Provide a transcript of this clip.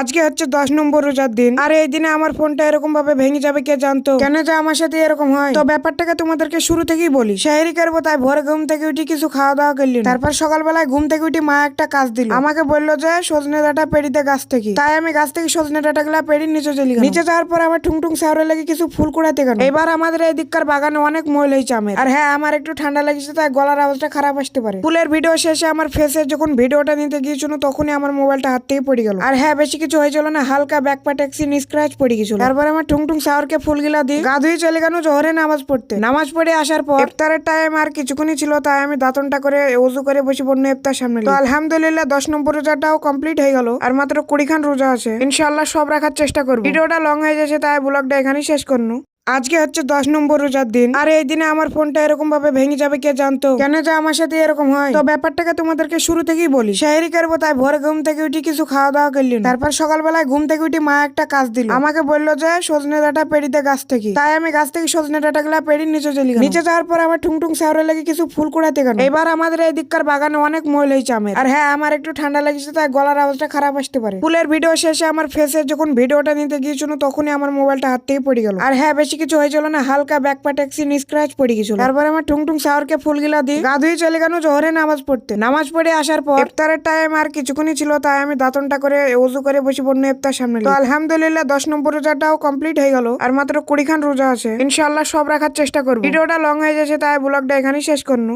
আজকে হচ্ছে 10 নম্বর রোজার দিন। আর এই দিনে আমার ফোনটা এরকম ভাবে ভেঙে যাবে কে জানতো? কেন যে আমার সাথে এরকম হয়? তো ব্যাপারটাকে তোমাদেরকে শুরু থেকেই বলি। সেহেরি করবো তাই ভোরে ঘুম থেকে উঠে কিছু খাওয়া দাওয়া করলি না। তারপর সকালবেলায় ঘুম থেকে উঠে মা একটা কাজ দিল, আমাকে বললো যে সজনে ডাঁটা পেড়িতে গাছ থেকে। তাই আমি গাছ থেকে সজনে ডাঁটা গুলা পেড়ি নিচে চলে গেলাম। নিচে যাওয়ার পর আমার ঠুংঠুং শাওরে লেগে কিছু ফুল কুড়াতে গেল। এবার আমাদের এই দিককার বাগানে অনেক ময়ল হয়েছে আমের। আর হ্যাঁ, আমার একটু ঠান্ডা লেগেছে তাই গলার আওয়াজটা খারাপ আসতে পারে। ফুলের ভিডিও শেষে আমার ফেসে যখন ভিডিওটা নিতে গিয়েছিল তখনই আমার মোবাইলটা হাত থেকে পড়ে গেল। আর হ্যাঁ, বেশি কিছু হয়েছিল না, হালকা ব্যাক পা ট্যাক্সি স্ক্র্যাচ পড়ে গেছিল। তারপর আমার ঠুংঠুং শাওরকে ফুলগিলা দিয়ে গা ধুয়ে চলে গেল জোহরে নামাজ পড়তে। নামাজ পড়ে আসার পর ইফতারের টাইম আর কিছুক্ষণই ছিল, তাই আমি দাঁতনটা করে ওযু করে বসে পড়লো ইফতার সামনে। তো আলহামদুলিল্লাহ 10 নম্বর রোজাটাও কমপ্লিট হয়ে গেল। আর মাত্র 20 খান রোজা আছে, ইনশাআল্লাহ সব রাখার চেষ্টা করবো। ভিডিওটা লং হয়ে যাচ্ছে তাই ব্লগটা এখানেই শেষ করনু। আজকে হচ্ছে 10 নম্বর রোজার দিন। আর এই দিনে আমার ফোনটা এরকম ভাবে ভেঙে যাবে কে জানতো? কেন যে আমার সাথে এরকম হয়? তো ব্যাপারটাকে তোমাদেরকে শুরু থেকেই বলি। সেহেরি করবো তাই ভোরে ঘুম থেকে উঠে কিছু খাওয়া দাওয়া করলি না। তারপর সকালবেলায় ঘুম থেকে উঠে মা একটা কাজ দিল, আমাকে বললো যে সজনে ডাঁটা পেড়িতে গাছ থেকে। তাই আমি গাছ থেকে সজনে ডাঁটা গুলা পেড়ি নিচে চলে গেলাম। নিচে যাওয়ার পর আমার ঠুংঠুং শাওরে লেগে কিছু ফুল কুড়াতে গেল। এবার আমাদের এই দিককার বাগানে অনেক ময়ল হয়েছে আমের। আর হ্যাঁ, আমার একটু ঠান্ডা লেগেছে তাই গলার আওয়াজটা খারাপ আসতে পারে। ফুলের ভিডিও শেষে আমার ফেসে যখন ভিডিওটা নিতে গিয়েছিল তখনই আমার মোবাইলটা হাত থেকে পড়ে গেল। আর হ্যাঁ, বেশি কিছু হয়েছিল না, হালকা ব্যাক পা ট্যাক্সি স্ক্র্যাচ পড়ে গেছিল। তারপর আমার ঠুংঠুং শাওরকে ফুলগিলা দিয়ে গা ধুয়ে চলে গেল জোহরে নামাজ পড়তে। নামাজ পড়ে আসার পর ইফতারের টাইম আর কিছুক্ষণই ছিল, তাই আমি দাঁতনটা করে ওযু করে বসে পড়লো ইফতার সামনে। তো আলহামদুলিল্লাহ 10 নম্বর রোজাটাও কমপ্লিট হয়ে গেল। আর মাত্র 20 খান রোজা আছে, ইনশাআল্লাহ সব রাখার চেষ্টা করবো। ভিডিওটা লং হয়ে যাচ্ছে তাই ব্লগটা এখানেই শেষ করনু।